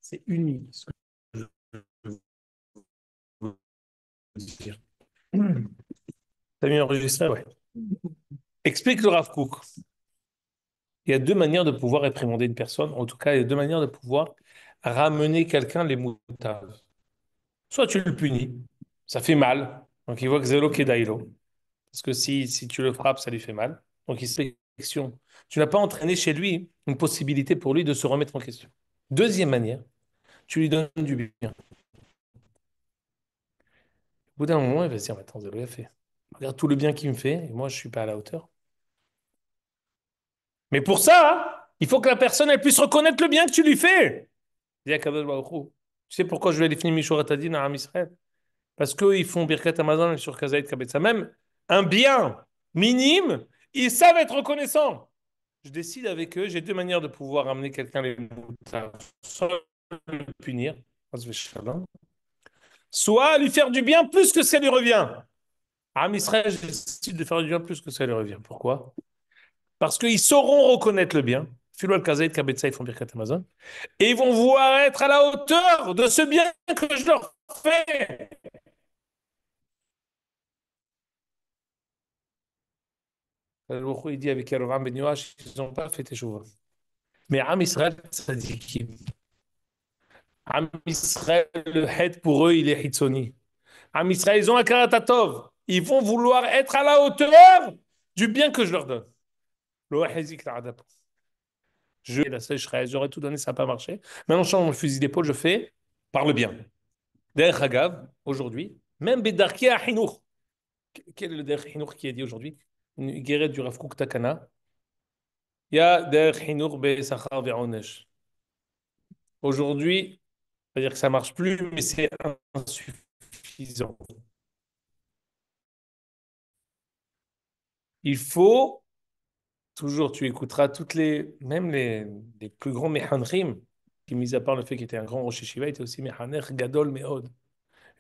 C'est uni, ce que je veux dire. T'as bien enregistré, ouais. Explique le Rav Kook. Il y a deux manières de pouvoir réprimander une personne. En tout cas, il y a deux manières de pouvoir ramener quelqu'un les moutaves. Soit tu le punis, ça fait mal. Donc il voit que Zélo Kedaïlo. Parce que si tu le frappes, ça lui fait mal. Donc il se fait question. Tu n'as pas entraîné chez lui une possibilité pour lui de se remettre en question. Deuxième manière, tu lui donnes du bien. Au bout d'un moment, il va se dire, mais attends, Zélo, il a fait. Regarde tout le bien qu'il me fait, et moi, je ne suis pas à la hauteur. Mais pour ça, hein, il faut que la personne elle puisse reconnaître le bien que tu lui fais. Dis à Kadosh Baruch Hu. Tu sais pourquoi je vais les finir Mishurat Adin à Am Israël? Parce qu'eux, ils font Birkat Amazon sur Kazaït Kabetza. Même un bien minime, ils savent être reconnaissants. Je décide avec eux, j'ai deux manières de pouvoir amener quelqu'un les moutons. Soit le punir, soit lui faire du bien plus que ça lui revient. À Am Israël, je décide de faire du bien plus que ça lui revient. Pourquoi? Parce qu'ils sauront reconnaître le bien. Philo al-Kazaït, Kabetza, ils font Birkat Amazon. Et ils vont vouloir être à la hauteur de ce bien que je leur fais. Il dit avec Yerovam Ben Yoash, ils n'ont pas fait Teshuvah. Mais Am Israël, ça dit qui? Am Israël, le head pour eux, il est Hitzoni. Am Israël, ils ont un karatatov. Ils vont vouloir être à la hauteur du bien que je leur donne. Lo hazik la'adap. La sécheresse, j'aurais tout donné, ça n'a pas marché. Maintenant, je change mon fusil d'épaule, je fais par le bien. Derech Hagav, aujourd'hui, même Bedarki à Hinour. Quel est le Derech Hinour qui est dit aujourd'hui? Une guérette du Rav Kook Takana. Il y a Derech Hinour Be'sachar Ve'onesh. Aujourd'hui, c'est-à-dire que ça marche plus, mais c'est insuffisant. Il faut, toujours, tu écouteras toutes même les plus grands Mehanrim, qui, mis à part le fait qu'il était un grand Rosh Hashiva, était aussi Mehaner Gadol Meod.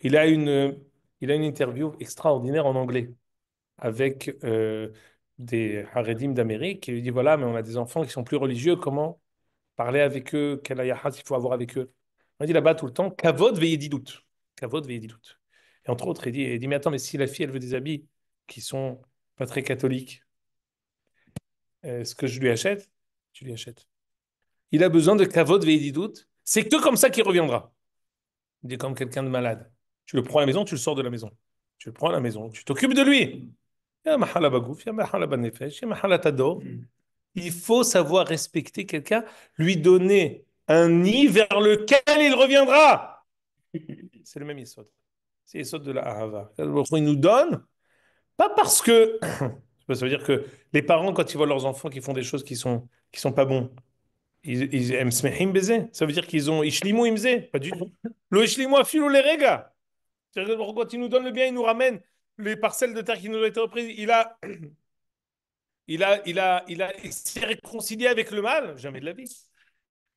Il a une, il a une interview extraordinaire en anglais avec des Haredim d'Amérique, et il lui dit, voilà, mais on a des enfants qui sont plus religieux, comment parler avec eux, quel ayahas il faut avoir avec eux. On dit là-bas tout le temps, Kavod ve'yedidout. Kavod ve'yedidout. Et entre autres, il dit, mais attends, mais si la fille, elle veut des habits qui sont pas très catholiques, ce que je lui achète, tu lui achètes. Il a besoin de Kavod ve'yedidout. C'est que comme ça qu'il reviendra. Il est comme quelqu'un de malade. Tu le prends à la maison, tu le sors de la maison. Tu le prends à la maison, tu t'occupes de lui. Ya mahala bagouf, ya mahala banefesh, ya mahala tador. Il faut savoir respecter quelqu'un, lui donner un nid vers lequel il reviendra. C'est le même Yesod. C'est Yesod de la Ahava. Il nous donne, pas parce que. Ça veut dire que les parents, quand ils voient leurs enfants qui font des choses qui sont pas bons, ils aiment smehim baiser. Ça veut dire qu'ils ont ishlimu imze. Pas du tout. Lo ishlimu afilu les rega. C'est-à-dire que quand il nous donne le bien, il nous ramène les parcelles de terre qui nous ont été reprises. Il s'est réconcilié avec le mal. Jamais de la vie.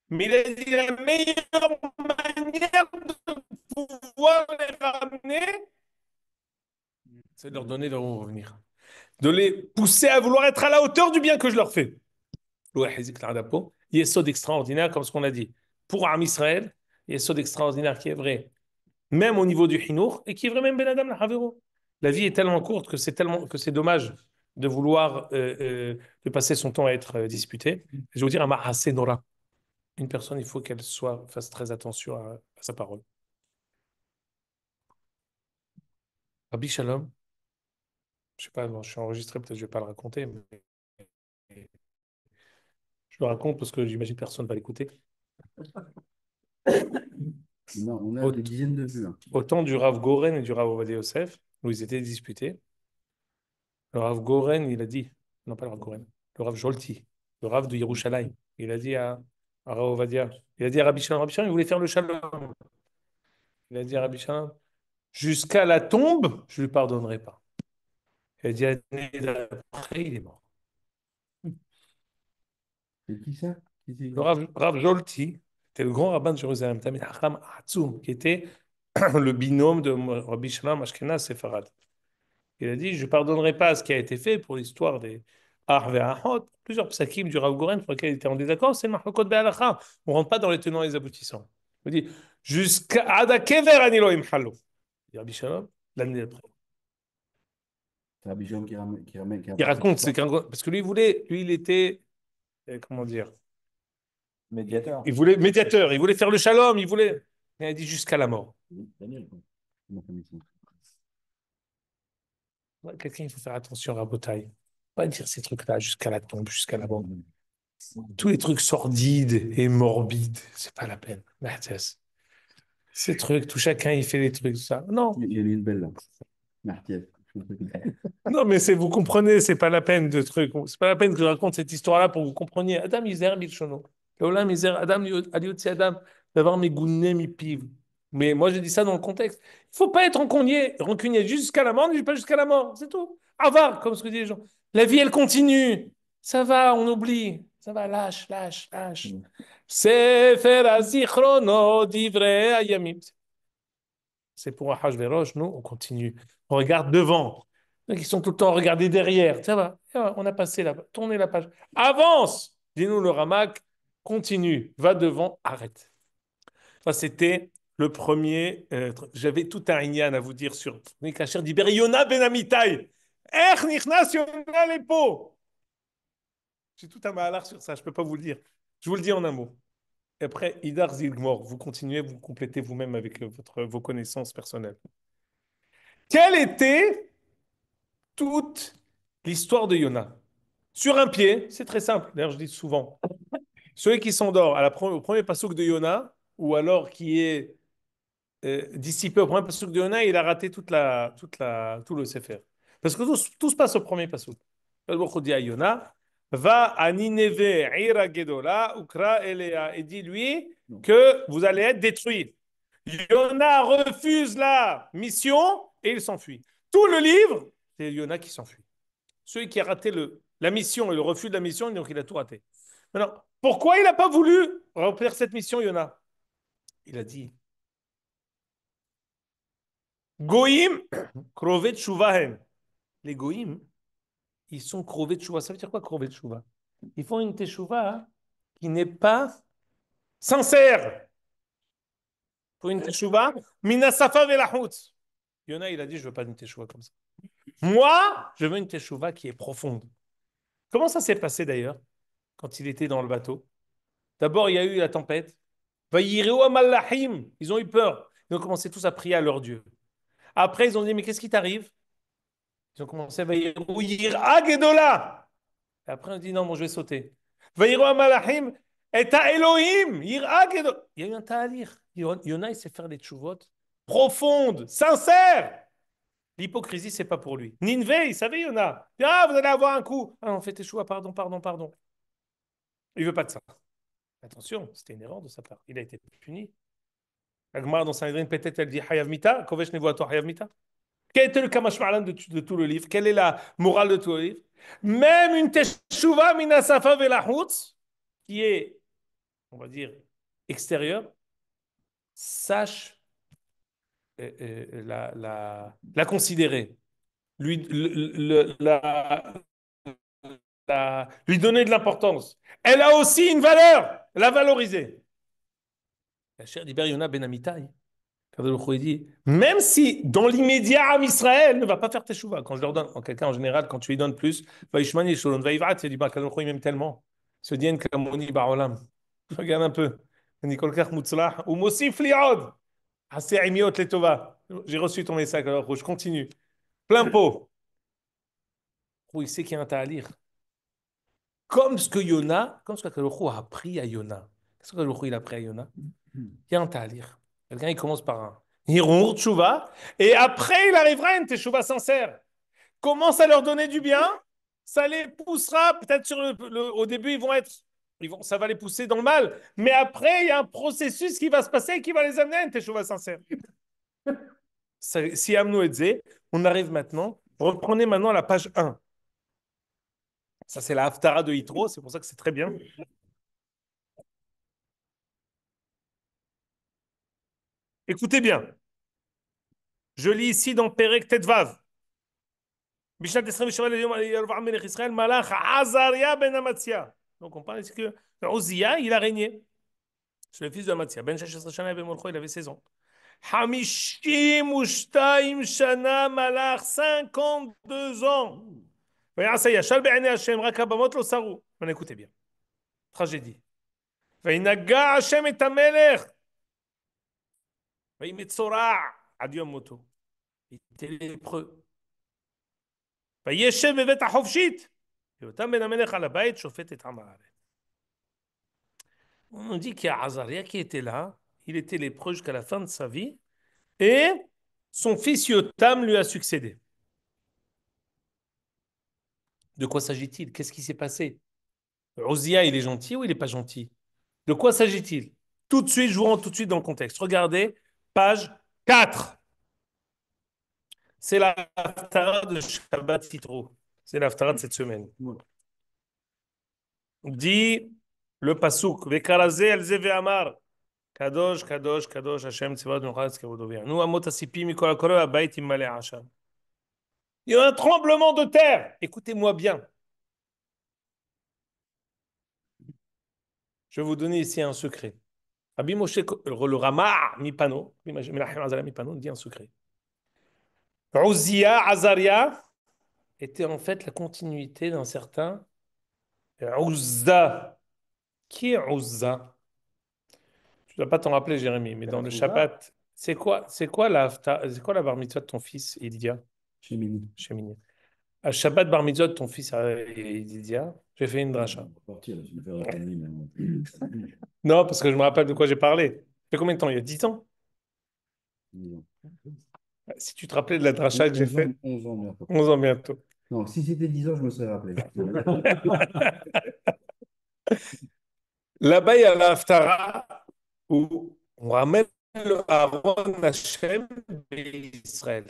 Mais il a dit la meilleure manière de pouvoir les ramener, c'est de leur donner leur revenir. De les pousser à vouloir être à la hauteur du bien que je leur fais. Il y a ça d'extraordinaire, comme ce qu'on a dit. Pour Am Israël, il y a ça d'extraordinaire qui est vrai, même au niveau du Hinour, et qui est vrai même Ben Adam la Havero. La vie est tellement courte que c'est dommage de vouloir de passer son temps à être disputé. Je vais vous dire un Mahasé Nora. Une personne, il faut qu'elle fasse très attention à sa parole. Rabbi Shalom, je sais pas, bon, je suis enregistré, peut-être je vais pas le raconter, mais je le raconte parce que j'imagine personne va l'écouter. Non, on a Au, des dizaines de vues, hein. au temps du Rav Goren et du Rav Ovadia Yosef, où ils étaient disputés, le Rav Goren, il a dit, non pas le Rav Goren, le Rav Jolti, le Rav de Yerushalayim, il a dit à Rav Ovadia, il a dit à Rabbi Shalom, il voulait faire le Shalom. Il a dit à Rabbi Shalom, jusqu'à la tombe, je ne lui pardonnerai pas. Il a dit l'année d'après, il est mort. C'est qui ça? Le Rav Jolti, c'était le grand rabbin de Jérusalem, Tamid Hacham Hatzoum, qui était le binôme de Rabbi Shalom Ashkenaz Sepharad. Il a dit, je ne pardonnerai pas ce qui a été fait pour l'histoire des Ar ve'achot, plusieurs psakim du Rav Goren pour lesquels il était en désaccord, c'est le Mahlokot be'alacha. On ne rentre pas dans les tenants et les aboutissants. Il dit jusqu'à Ada Kever Anilo Imhalo. Il dit Rabbi Shalom, l'année d'après. C'est Rabbi Jérôme qui Il rapporte cette raconte, histoire. parce que lui, il voulait, lui, il était, comment dire, Médiateur. il voulait médiateur, il voulait faire le shalom, il voulait. Il a dit jusqu'à la mort. Oui, Daniel, quoi. Comment on dit ça? Ouais, quelqu'un, il faut faire attention à Rabotai. Pas dire ces trucs-là jusqu'à la tombe, jusqu'à la mort. Tous les trucs sordides et morbides, c'est pas la peine. Mertes. Ces trucs, tout chacun, il fait des trucs, ça. Non, Il y en a une belle là. Martial. non, mais c'est, vous comprenez, c'est pas la peine de trucs. C'est pas la peine que je raconte cette histoire-là pour que vous compreniez. Adam, Isère, Bilshono. Olam, Isère, Adam, Aliotsi, Adam, d'avoir mes gounets, mes pives. Mais moi, j'ai dit ça dans le contexte. Il faut pas être rancunier jusqu'à la mort, ne dis pas jusqu'à la mort, c'est tout. Avare, comme ce que disent les gens. La vie, elle continue. Ça va, on oublie. Ça va, lâche, lâche, lâche. Sefer Azichrono, Divrei Hayamim. C'est pour Ahashverosh, nous, on continue. On regarde devant. Donc, ils sont tout le temps à regarder derrière. Ça va, on a passé là, tournez la page. Avance! Dis-nous le Ramak, continue, va devant, arrête. Ça, c'était le premier. J'avais tout un ignan à vous dire sur Nikacher d'Iber, Yona ben Amitai. Er nichnas Yona lepo. J'ai tout un mahalar sur ça, je ne peux pas vous le dire. Je vous le dis en un mot. Et après, Idar Zilgmor, vous continuez, vous complétez vous-même avec vos connaissances personnelles. Quelle était toute l'histoire de Yona? Sur un pied, c'est très simple. D'ailleurs, je dis souvent, celui qui s'endort au premier passouk de Yona, ou alors qui est dissipé au premier passouk de Yona, il a raté tout le Sefer. Parce que tout se passe au premier passouk. Le Baruch dit à Yona, va à Nineve, Ira Gedola, Ukra Elea, et dis-lui Non. que vous allez être détruits. Yona refuse la mission et il s'enfuit. Tout le livre, c'est Yona qui s'enfuit. Celui qui a raté la mission et le refus de la mission, donc il a tout raté. Maintenant, pourquoi il n'a pas voulu remplir cette mission, Yona? Il a dit Goïm, krovet shuvahem. Les Goïm, ils sont krovet shuva. Ça veut dire quoi, krovet shuva? Ils font une teshuva qui n'est pas sincère. Pour une teshuva, minasafa velahut. Yona, il a dit je veux pas une teshuva comme ça. Moi, je veux une teshuva qui est profonde. Comment ça s'est passé d'ailleurs quand il était dans le bateau? D'abord, il y a eu la tempête. Vayireu amallahim. Ils ont eu peur. Ils ont commencé tous à prier à leur Dieu. Après, ils ont dit, mais qu'est-ce qui t'arrive? Ils ont commencé à Vayireu yir'a gedola. Et après, on dit, non, bon, je vais sauter. Vayireu amallahim et à Elohim yir'a gedola. Il y a eu un ta'alir. Yona, il sait faire des tchouvot profondes, sincères. L'hypocrisie, c'est pas pour lui. Ninvé, il savait Yona. Ah, vous allez avoir un coup. Ah, on fait tes choix, pardon, pardon, pardon. Il veut pas de ça. Attention, c'était une erreur de sa part. Il a été puni. La Gemara dans Sanhedrin, peut-être, elle dit Hayav Mita, Kovesh Nevoato Hayav Mita. Quel était le Kamashmalan de tout le livre? Quelle est la morale de tout le livre? Même une Teshuva Minasafa Velahutz, qui est, on va dire, extérieure, sache la considérer, lui, lui donner de l'importance. Elle a aussi une valeur, la valoriser. La chère d'Iber Yona Ben Amitai. Il dit, même si dans l'immédiat, Israël ne va pas faire teshuva, quand je leur donne, quelqu'un en général, quand tu lui donnes plus, Vaishmani, Sholon, Vaivrat, il dit, bah, il m'aime tellement. Se dit, Kamoni, Barolam. Regarde un peu. Nicole Kach Mutzlah, ou Mosif Liod. Assez Imiot Letova. J'ai reçu ton message, alors je continue. Plein pot. Il sait qu'il y a un ta'alir. Comme ce que Yona, comme ce que Kadosh a appris à Yona. Qu'est-ce que Kadosh il a appris à Yona? Il y a un ta'alir. Quelqu'un, il commence par un Hirur Tshuva, et après, il arrivera à une Teshuva sincère. Commence à leur donner du bien, ça les poussera, peut-être au début, ça va les pousser dans le mal, mais après, il y a un processus qui va se passer et qui va les amener à une Teshuva sincère. Si Amnou et on arrive maintenant, reprenez maintenant la page 1. Ça, c'est la Haftara de Yitro, c'est pour ça que c'est très bien. Écoutez bien. Je lis ici dans Perek Tetvav. בשנת 27 ליום ירבעם מלך ישראל, מלך עזריה ben Amatzia. Donc on parle ici que Uzziya, il a régné. C'est le fils de Amatzia. Ben 16 שנה במולכו, il avait 16 ans. 52 שנה מלך, 52 ans. ויעשה ישל בעיני השם, רק הבמות לא שרו. On écoutez bien. Tragédie. וינגע השם את המלך. וימצורע עד יום מותו. Il était lépreux. וישב בבית החופשית. ויותם בן המלך על הבית שופט את עם הארץ. On nous dit qu'il y a Azaria qui était là. Il était lépreux jusqu'à la fin de sa vie. Et son fils Yotam lui a succédé. De quoi s'agit-il? Qu'est-ce qui s'est passé? Uzziya, il est gentil ou il n'est pas gentil? De quoi s'agit-il? Tout de suite, je vous rends tout de suite dans le contexte. Regardez, page 4. C'est la Haftara de Shabbat Yitro. C'est la Haftara de cette semaine. Dit le Pasuk, Vekarazé elze ve'amar, Kadosh, Kadosh, Kadosh, Hashem, Tzivot, Nuchatz, Kavodovia. Nous, Amot Asipi, Mikol HaKoreh, Abayit, Immale Hashem. Il y a un tremblement de terre. Écoutez-moi bien. Je vais vous donner ici un secret. Rabbi Moshe, le Rama Mipano, Menachem Azariah Mipano, dit un secret. Uzziya, Azaria, était en fait la continuité d'un certain Uzza. Qui est Uzza? Tu ne dois pas t'en rappeler, Jérémie, mais dans le Shabbat, c'est quoi la bar mitzvah de ton fils, Idia? Chez Mimi. Chez Mini. À Shabbat bar mitzvah de ton fils, Idia, j'ai fait une dracha. On va partir, là, je vais faire la connerie maintenant. Non, parce que je me rappelle de quoi j'ai parlé. Ça fait combien de temps? Il y a 10 ans? Non. Si tu te rappelais de la dracha que j'ai faite, 11 ans bientôt. 11 ans bientôt. Non, si c'était 10 ans, je me serais rappelé. Là-bas, il y a la Haftara où on ramène le Aaron Hashem d'Israël.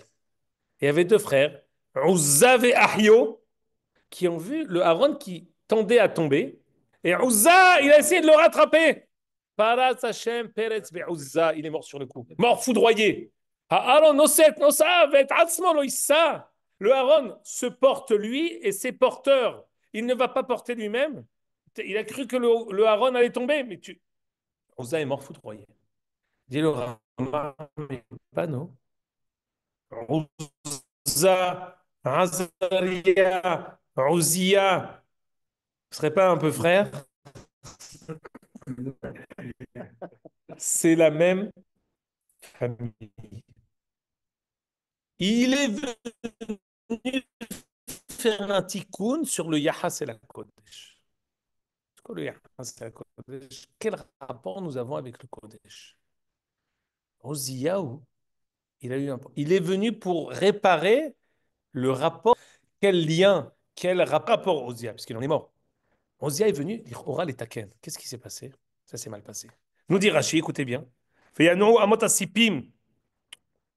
Il y avait deux frères, Uzza et Ahio, qui ont vu le Aaron qui tendait à tomber. Et Uzza, il a essayé de le rattraper. Paras Hashem Peretz Uzza, il est mort sur le coup. Mort foudroyé. Aaron Noset, Nosav, et Atzmo lo issa. Le Aaron se porte lui et ses porteurs. Il ne va pas porter lui-même. Il a cru que le Aaron allait tomber, mais Uzza est mort foudroyé. Dit le Rama, mais pas non. Uzza, Azaria, Uzziya, ce serait pas un peu frère? C'est la même famille. Il est venu faire un tikkun sur le Yahas et la Kodesh. C'est quoi le Yahas et la Kodesh? Quel rapport nous avons avec le Kodesh? Uzziyahu, il est venu pour réparer le rapport. Quel lien, quel rapport Uzziya, parce qu'il en est mort. Uzziya est venu dire oral et taken. Qu'est-ce qui s'est passé? Ça s'est mal passé. Nous dit Rashi, écoutez bien. Feyanu amot asipim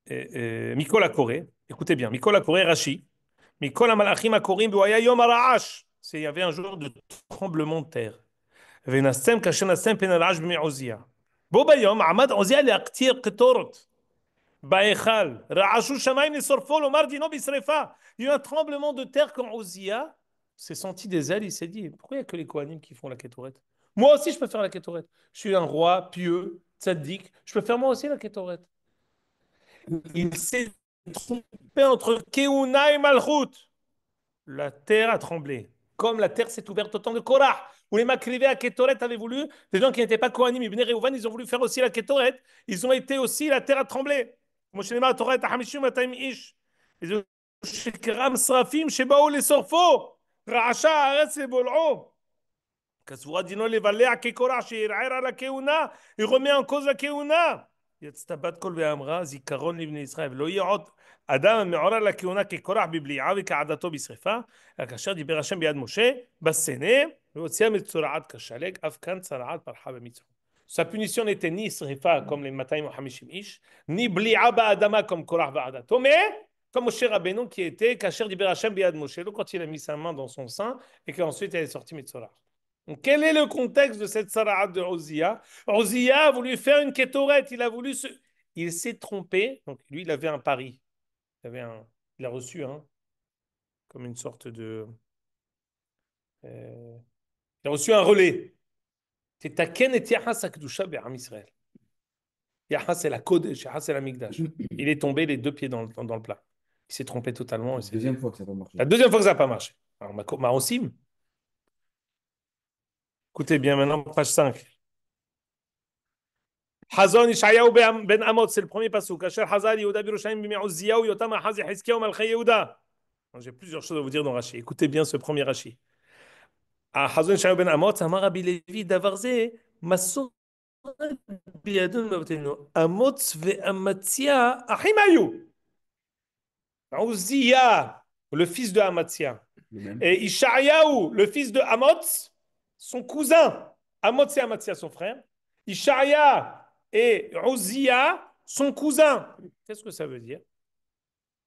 mikol hakoreh. Écoutez bien, mikol hakoreh Rashi. Mikol hamalachim hakorim be'oya yom hara'ash. Il y avait un jour de tremblement de terre. Venastem kasher nastem pen hara'ash b'mi Uzziya. Bo bayom amad Uzziya le'aktir ketorot. Baechal, Ra'ashu Shamaim Nesorfo, Lomar Dino Bisrefa. Il y a eu un tremblement de terre quand Uzziya s'est senti des ailes. Il s'est dit pourquoi il n'y a que les Kohanim qui font la Kétorette? Moi aussi, je peux faire la Kétorette. Je suis un roi pieux, tzaddik. Je peux faire moi aussi la Kétorette. Il s'est trompé entre Keuna et Malchut. La terre a tremblé. Comme la terre s'est ouverte au temps de Korah, où les Makrivés à Kétoret avaient voulu, des gens qui n'étaient pas Kohanim, Ibn Reuven, ils ont voulu faire aussi la Kétoret. Ils ont été aussi, la terre a tremblé. Moshe Nehemar, Torah et Hamishim Matayim Ish. Ils ont Shekram Srafim, Shebaou les Sorfo, Ra'asha Haaretz et Bol'o. Kassoura Dino les Valais à Kékorah, Sheir'er à la Keuna. Il remet en cause la Keuna. יצטבת קול ואמרה זיכרון לבני ישראל ולא יהיה עוד אדם המעורר לכהונה כקורח בבליעה וכעדתו בשרפה כאשר דיבר השם ביד משה בסנה והוציאה מצורעת כשלג אף כאן צרעת פרחה במצרו. Sa punition n'était ni srifa comme les 250 ish, ni bli'a ba'adama comme Korach ba'adato, mais comme Moshe Rabbeinu qui était kasher diber Hashem biad Moshe, quand il a mis sa main dans son sein et qu'ensuite elle est sortie Mitzorah. Donc, quel est le contexte de cette Sara'at de Uzziya? Uzziya a voulu faire une kétorette, il s'est trompé, donc lui il avait un pari, il a reçu comme une sorte de... il a reçu un relais. Tetaken et Yahas Akdusha Be'am Israël. Yahas c'est la Kodesh, Yahas c'est la Mikdash. Il est tombé les deux pieds dans le plat. Il s'est trompé totalement. Et Deuxième fois que ça n'a pas marché. la deuxième fois que ça n'a pas marché. Alors, Marosim, écoutez bien maintenant, page 5. Hazon Ishayahu ben Amot, c'est le premier passouk. Asher Hazal Yehuda Birushalayim b'Me'uzziyahu Yotam Ahaz Yechizkiyahu Malchei Yehuda. J'ai plusieurs choses à vous dire dans Rashi. Écoutez bien ce premier Rashi. Hazon Ishayahu ben Amot, Amar Rabbi Levi Davarze, Masor Biyadun Mavtenu, Amot ve'Amatzia Ahimayu. Uzziya, le fils de Amatzia. Le même. Et Ishayahu, le fils de Amot, son cousin. Amot, c'est Amatzia, son frère. Ishaya et Uzziya, son cousin. Qu'est-ce que ça veut dire?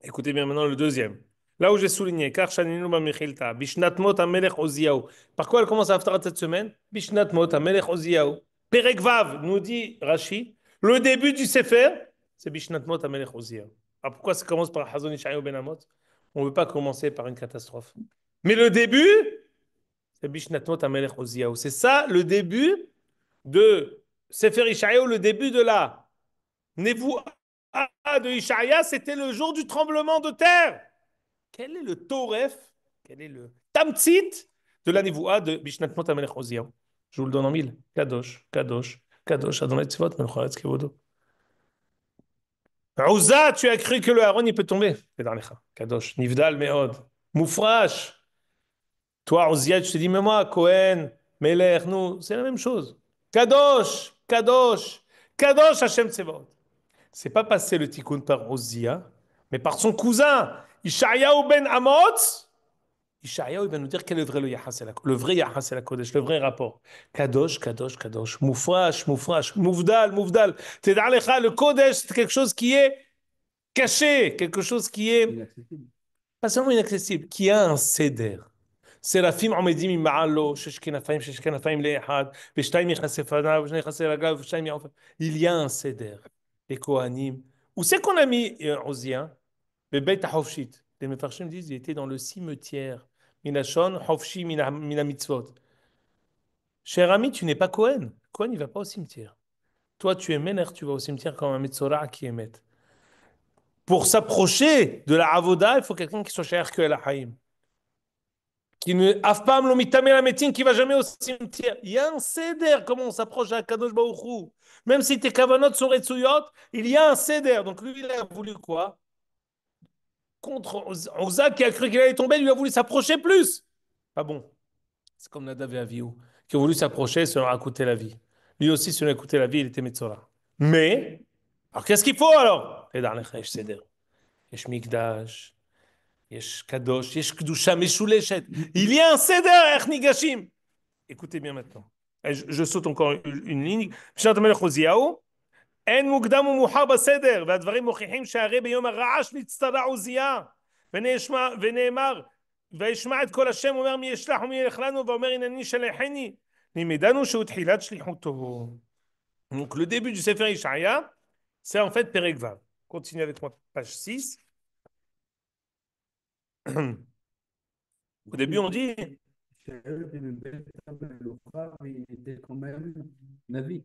Écoutez bien maintenant le deuxième. Là où j'ai souligné, car Shaninu Bamechilta, Bishnat Mot Amelech Oziyahu. Par quoi elle commence à Haftarat cette semaine? Bishnat Mot Amelech Oziyahu. Perek Vav, nous dit Rashi, le début du Sefer, c'est Bishnat Mot Amelech Oziyahu. Alors pourquoi ça commence par Hazon Ishayahu Ben Amot? On ne veut pas commencer par une catastrophe. Mais le début, c'est Bishnat Mot Amelech Oziyahu. C'est ça le début de Sefer Ishayahu, le début de la Nevoua de Ishaïa, c'était le jour du tremblement de terre. Quel est le Toref, quel est le Tamtzit de la Nevoua de Bishnat Mot Amelech Oziyahu? Je vous le donne en mille. Kadosh, Kadosh, Kadosh, Adonai Tzivot, Melchoretz Kevodo. Ouza, tu as cru que le Aaron, il peut tomber. Kadosh, Nivdal, Meod. Moufrash. Toi, Oziah, tu te dis, mais moi, Cohen, Melech, nous, c'est la même chose. Kadosh, Kadosh, Kadosh, Hashem Tzivot. C'est pas passé le tikkun par Ozia, mais par son cousin, Ishayahu ben Amotz. Ishayahu, il va nous dire quel est le vrai Yahas et la Kodesh, le vrai rapport. Kadosh, Kadosh, Kadosh. Moufrash, Moufrash. Mouvdal, Mouvdal. T'edalecha, le Kodesh, c'est quelque chose qui est caché, quelque chose qui est Inaccessible. pas seulement inaccessible, qui a un seder. סרפים עומדים ממעלו, שש כנפיים לאחד, ושתיים יכסה פניו, ושני יכסה רגליו, ושתיים יעוף. Il y a un seder. Les Kohanim. Où c'est qu'on a mis Ozia? Le Beit HaHofshit. Les Mefarshim disent qu'il était dans le cimetière. Minashon, Hofshi, Mina Mitzvot. Cher ami, tu n'es pas Kohen. Kohen, il ne va pas au cimetière. Toi, tu es Mener, tu vas au cimetière comme un Metzora qui émet. Pour s'approcher de la Avoda, il faut quelqu'un qui soit cher que la Haïm. Qui ne Afpam lo mitamé la médecine, qui va jamais au cimetière. Il y a un seder, comment on s'approche à Kadosh Baruch Hu. Même si tes kavanot sont retsuyot, il y a un seder. Donc lui, il a voulu quoi? Contre Oza qui a cru qu'il allait tomber, lui a voulu s'approcher plus. Ah bon? C'est comme Nadav et Avihu, qui ont voulu s'approcher, ça leur a coûté la vie. Lui aussi, ça lui a coûté la vie, il était Metzora. Mais, alors qu'est-ce qu'il faut alors? Yesh seder. Yesh mikdash. Yesh kadosh. Yesh kedusha meshuleshet. Il y a un seder, ech nigashim. Écoutez bien maintenant. Je saute encore une ligne. בשנת המלך עוזיהו, אין מוקדם ומאוחר בסדר, והדברים מוכיחים שהרי ביום הרעש נצטרע עוזיה, ונאמר, וישמע את כל השם, אומר מי ישלח ומי ילך לנו, ואומר הנני שלחני. לימדנו שהוא תחילת שליחותו. Donc le début du Sefer Ishaïa, c'est en fait Perek Vav. Continuez avec moi, page 6. Au début, on dit Il était quand même Navi.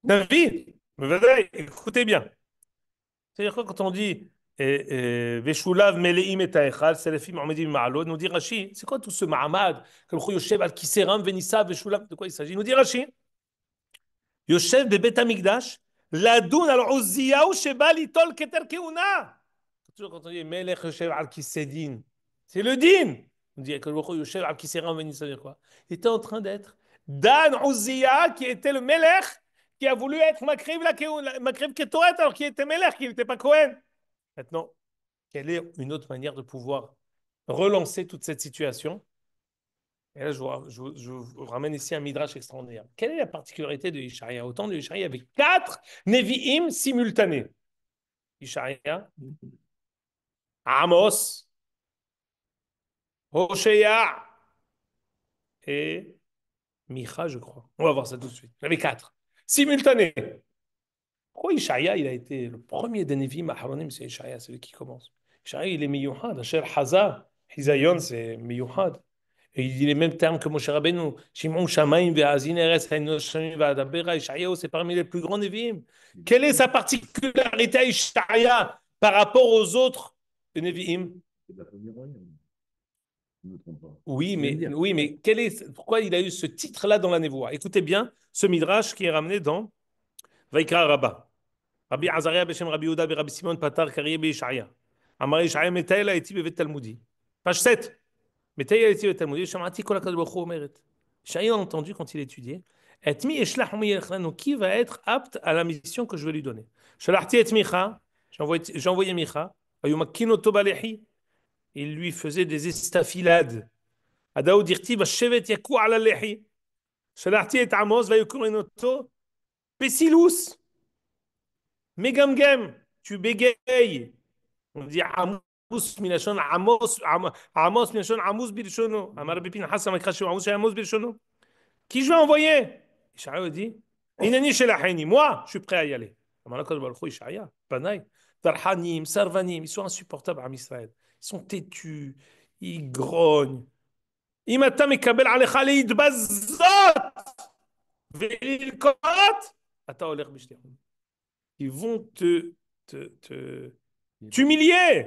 Navi, mais écoutez bien. C'est-à-dire quoi quand on dit Veshulav Meleim et Taechal, Selefim Ahmedim Ma'alo, nous dit Rashi, c'est quoi tout ce Mahamad, comme Yoshev al Kiseram, Venissa, Veshulav, de quoi il s'agit? Nous dit Rashi, Yoshev Bebet Amigdash, Ladoun al Uziyahu Sheba Litol Keter Keuna. Toujours quand on dit Melech Yoshev al Kisedin, c'est le din. On dit que Yoshev al Kiseram, Venissa, c'est quoi? Il était en train d'être Dan Uzziya, qui était le Melech, qui a voulu être Makriv Ketoret, alors qu'il était Melech, qu'il n'était pas Cohen. Maintenant, quelle est une autre manière de pouvoir relancer toute cette situation? Et là, je vous ramène ici un midrash extraordinaire. Quelle est la particularité de Ishaïa? Au temps de Ishaïa, il y avait 4 Nevi'im simultanés. Ishaïa, Amos, Hoshéa et Micha, je crois. On va voir ça tout de suite. Il y avait 4. Simultanés. Pourquoi Ishaïa, il a été le premier des Nevi'im Aharonim? C'est Ishaïa, c'est lui qui commence. Ishaïa, il est Miyuhad, Asher Haza. Hisayon, c'est miyuchad. Et il dit les mêmes termes que Moshe Rabbeinu. Shimon Shamaim ve'azin eretz hainu shamaim ve'adabera. Ishaïaou, c'est parmi les plus grands Nevi'im. Quelle est sa particularité à Ishaïa par rapport aux autres Nevi'im? C'est de la famille royale. Je ne me trompe pas. Oui, mais pourquoi il a eu ce titre-là dans la Névoie? Écoutez bien ce midrash qui est ramené dans Vaikra Rabbah. Rabbi Azaria Beshem Rabbi Yehuda Rabbi Simon Patar Kariye Beishaya. Amar Ishaya Metael Haeti Bevet Talmudi. Page 7. Metael Haeti Bevet Talmudi. Shamati Kol HaKadosh Baruch Hu Omeret. Ishaya a entendu quand il étudiait. Et mi eshlach mi yelchlanu. Qui va être apte à la mission que je vais lui donner? Shalachti et Micha. J'ai envoyé Micha. Ayumakin Oto Balehi. Il lui faisait des estafilades. Adaou dirti va shevet yakou ala lehi. Shalachti et Amos va yukurin Oto. Pessilous. Megamgem. Tu bégayes. On dit Amos minashon Amos minashon Amos birshono. Amar bipin Hassan makrashu Amos Amos birshono. Qui je vais envoyer? Ishaïa dit Inani shelacheni. Moi, je suis prêt à y aller. Amar Akadosh Baruch Hu Ishaïa. Banaï. Tarhanim, Sarvanim. Ils sont insupportables à Israël. Ils sont têtus. Ils grognent. אם אתה מקבל עליך להתבזות וללקוט, אתה הולך בשליחות. Ils vont t'humilier.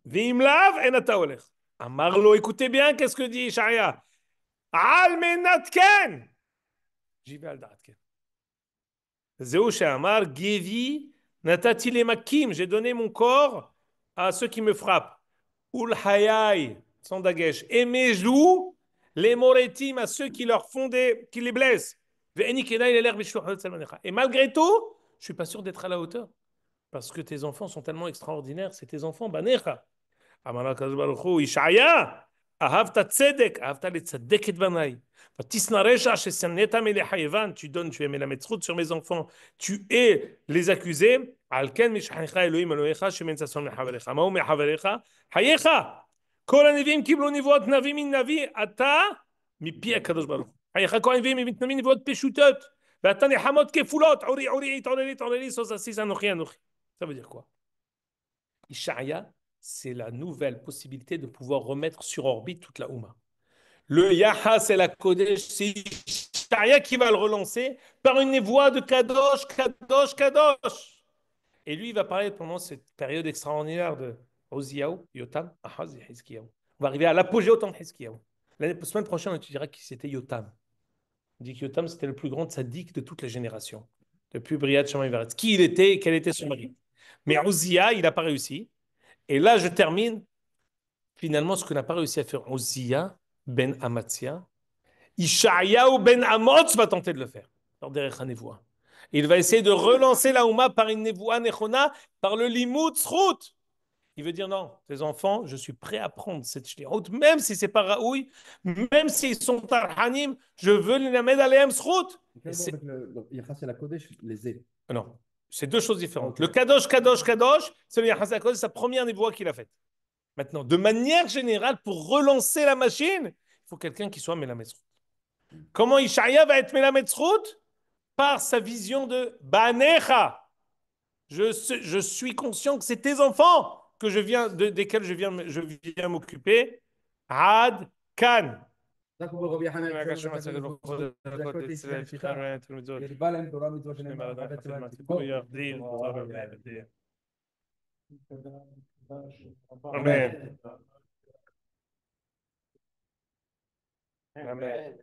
ואם לאו, אין אתה הולך. אמר לו, écoutez bien, qu'est-ce que dit Ishaïa? על מנת כן. j'y vais על דעת כן. זהו שאמר, גבי נתתי למכים, j'ai donné mon corps à ceux qui me frappent. ולחיי, sans dagesh, et mes joues, les moretim, à ceux qui leur font qui les blessent. Et malgré tout, je suis pas sûr d'être à la hauteur. Parce que tes enfants sont tellement extraordinaires, c'est tes enfants, banecha. אמר הקדוש ברוך הוא, ישעיה, אהבת צדק, אהבת לצדק את בניי. ותשנא רשע ששנאת מלך יוון, tu es מלמד זכות sur mes enfants, tu es les accusés, על כן משחנך אלוהים אלוהיך, שמן ששון מחבריך. מה הוא מחבריך? חייך. כל הנביאים קיבלו נבואות נביא מן נביא, אתה מפי הקדוש ברוך הוא. חייך כל הנביאים מתנבאים נבואות פשוטות, ואתה נחמות כפולות, עורי עורי, התעוררי התעוררי, סוס עסיס אנוכי אנוכי. Ça veut dire quoi? Ishaïa, c'est la nouvelle possibilité de pouvoir remettre sur orbite toute la Oumma. Le Yaha, c'est la Kodesh, c'est Ishaïa qui va le relancer par une voix de Kadosh, Kadosh, Kadosh. Et lui, il va parler pendant cette période extraordinaire de Oziaou, Yotam, Ahaz et Hizkiyahu. On va arriver à l'apogée autant de Hizkiyahu. La semaine prochaine, on étudiera qui c'était Yotam. On dit que Yotam, c'était le plus grand tzaddik de toutes les générations, depuis Briat Shammai Varetz. Qui il était et quel était son mari. Mais Uzziah, il n'a pas réussi. Et là, je termine finalement ce que n'a pas réussi à faire Uzziah ben Amatzia. Ishaïaou ben Amoz va tenter de le faire. Il va essayer de relancer la Oumma par une nevoua nechona, par le limud zchut. Il veut dire non, tes enfants, je suis prêt à prendre cette shlichut, même si c'est pas raoui, même s'ils sont tarhanim, je veux les mettre à l'em zchut. Avec le Yachas et la Kodesh, les est. Non, c'est deux choses différentes. Okay. Le Kadosh, Kadosh, Kadosh, c'est le Yachas HaKodesh, c'est sa première névoie qu'il a faite. Maintenant, de manière générale, pour relancer la machine, il faut quelqu'un qui soit Melamed Zchut. Comment Ishaïa va être Melamed Zchut? Par sa vision de Banecha. Je suis conscient que c'est tes enfants desquels je viens m'occuper. Ad Kan. Amen. Amen.